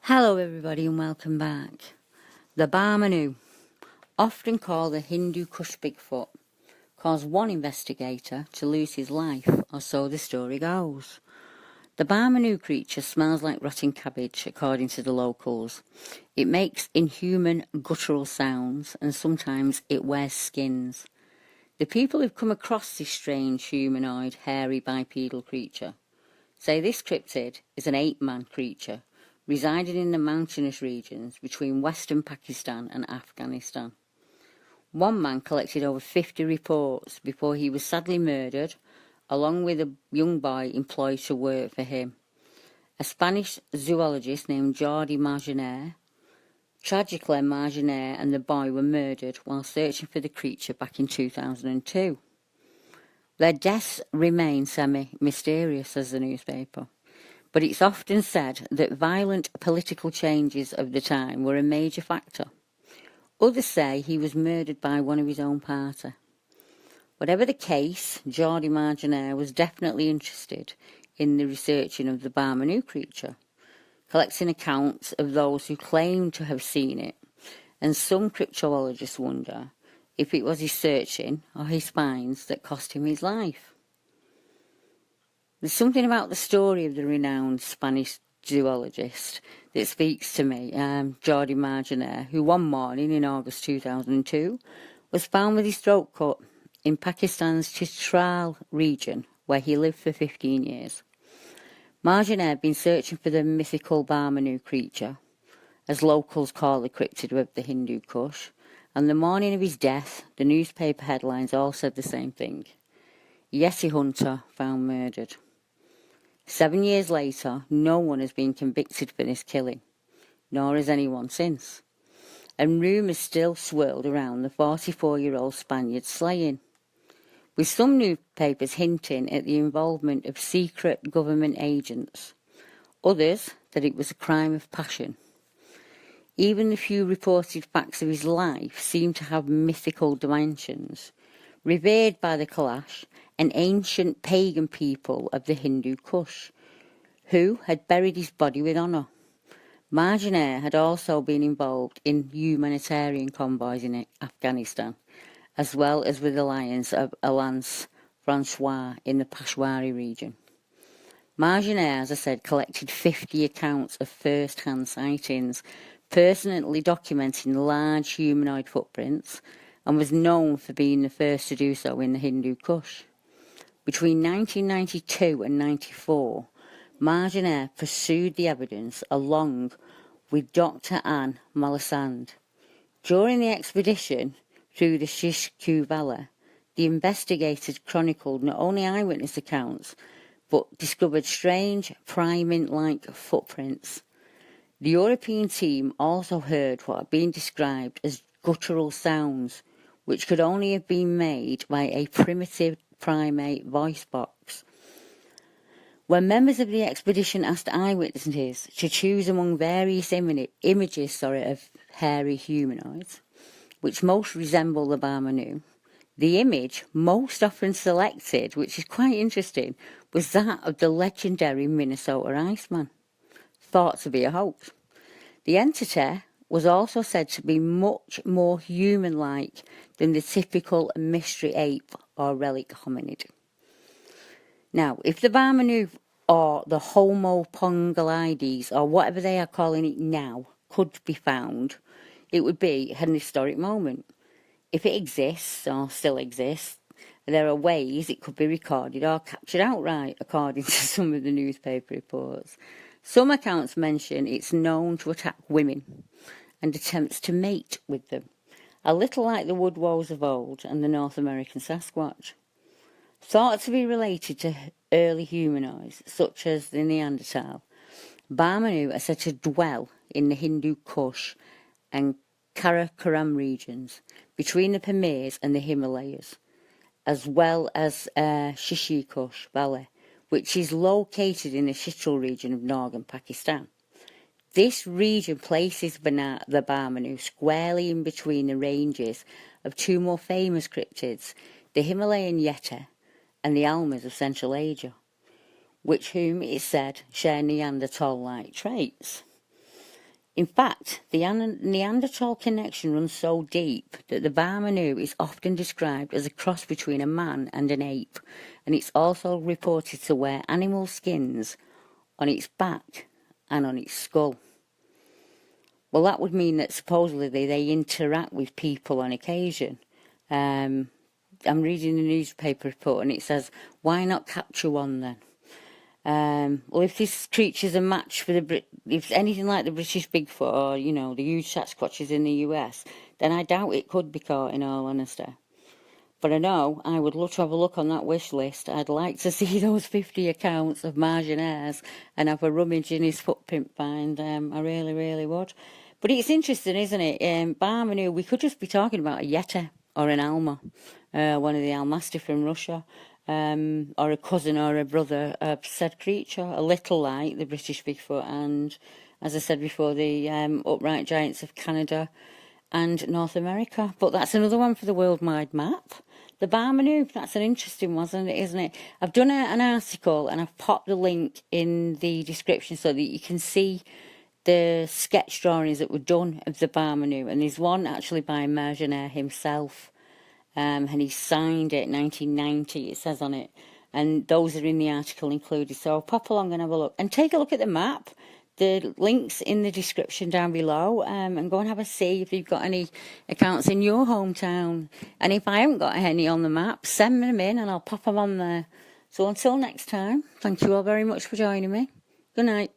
Hello everybody and welcome back. The Barmanou, often called the Hindu Kush Bigfoot, caused one investigator to lose his life, or so the story goes. The Barmanou creature smells like rotting cabbage, according to the locals. It makes inhuman guttural sounds and sometimes it wears skins. The people who've come across this strange humanoid, hairy bipedal creature say this cryptid is an ape-man creature residing in the mountainous regions between western Pakistan and Afghanistan. One man collected over 50 reports before he was sadly murdered, along with a young boy employed to work for him. A Spanish zoologist named Jordi Margener. Tragically, Margener and the boy were murdered while searching for the creature back in 2002. Their deaths remain semi-mysterious, says the newspaper. But it's often said that violent political changes of the time were a major factor. Others say he was murdered by one of his own party. Whatever the case, Jordi Margener was definitely interested in the researching of the Barmanou creature, collecting accounts of those who claimed to have seen it, and some cryptozoologists wonder if it was his searching or his finds that cost him his life. There's something about the story of the renowned Spanish zoologist that speaks to me, Jordi Margener, who one morning in August 2002 was found with his throat cut in Pakistan's Chitral region, where he lived for 15 years. Margener had been searching for the mythical Barmanou creature, as locals call the cryptid of the Hindu Kush, and the morning of his death, the newspaper headlines all said the same thing. Yeti hunter found murdered. 7 years later, no one has been convicted for this killing, nor has anyone since. And rumours still swirled around the 44-year-old Spaniard's slaying, with some newspapers hinting at the involvement of secret government agents, others that it was a crime of passion. Even the few reported facts of his life seem to have mythical dimensions, revered by the Kalash, an ancient pagan people of the Hindu Kush, who had buried his body with honour. Margener had also been involved in humanitarian convoys in Afghanistan, as well as with the Alliance of Alliance Francoise in the Peshawari region. Margener, as I said, collected 50 accounts of first-hand sightings, personally documenting large humanoid footprints, and was known for being the first to do so in the Hindu Kush. Between 1992 and 94, Margener pursued the evidence along with Dr. Anne Malasand. During the expedition through the Shishku Valley, the investigators chronicled not only eyewitness accounts, but discovered strange primate-like footprints. The European team also heard what had been described as guttural sounds, which could only have been made by a primitive primate voice box. When members of the expedition asked eyewitnesses to choose among various images of hairy humanoids, which most resemble the Barmanou, the image most often selected, which is quite interesting, was that of the legendary Minnesota Iceman, thought to be a hoax. The entity was also said to be much more human-like than the typical mystery ape or relic hominid. Now, if the Barmanou or the Homo pongolides, or whatever they are calling it now, could be found, it would be an historic moment. If it exists, or still exists, there are ways it could be recorded or captured outright, according to some of the newspaper reports. Some accounts mention it's known to attack women and attempts to mate with them, a little like the woodwose of old and the North American Sasquatch. Thought to be related to early humanoids, such as the Neanderthal, Barmanou are said to dwell in the Hindu Kush and Karakoram regions, between the Pamirs and the Himalayas, as well as Shishikush Valley, which is located in the Chitral region of northern Pakistan. This region places the Barmanou squarely in between the ranges of two more famous cryptids, the Himalayan Yeti and the Almas of Central Asia, whom it is said share Neanderthal-like traits. In fact, the Neanderthal connection runs so deep that the Barmanou is often described as a cross between a man and an ape, and it's also reported to wear animal skins on its back and on its skull. Well, that would mean that supposedly they interact with people on occasion. I'm reading the newspaper report and it says, why not capture one then? Well, if this creature's a match for if anything like the British Bigfoot or, the huge Sasquatches in the US, then I doubt it could be caught, in all honesty. But I know I would love to have a look on that wish list. I'd like to see those 50 accounts of Marginaires and have a rummage in his footprint find. I really, really would. But it's interesting, isn't it? Barmanou, we could just be talking about a Yeti or an Alma, one of the Almastiff from Russia. Or a cousin or a brother of said creature, a little like the British Bigfoot and, as I said before, the upright giants of Canada and North America. But that's another one for the worldwide map. The Barmanou, that's an interesting one, isn't it? I've done an article and I've popped the link in the description so that you can see the sketch drawings that were done of the Barmanou. And there's one actually by Marginaire himself. And he signed it 1990, it says on it. And those are in the article included. So pop along and have a look. And take a look at the map. The link's in the description down below. And go and have a see if you've got any accounts in your hometown. And if I haven't got any on the map, send them in and I'll pop them on there. So until next time, thank you all very much for joining me. Good night.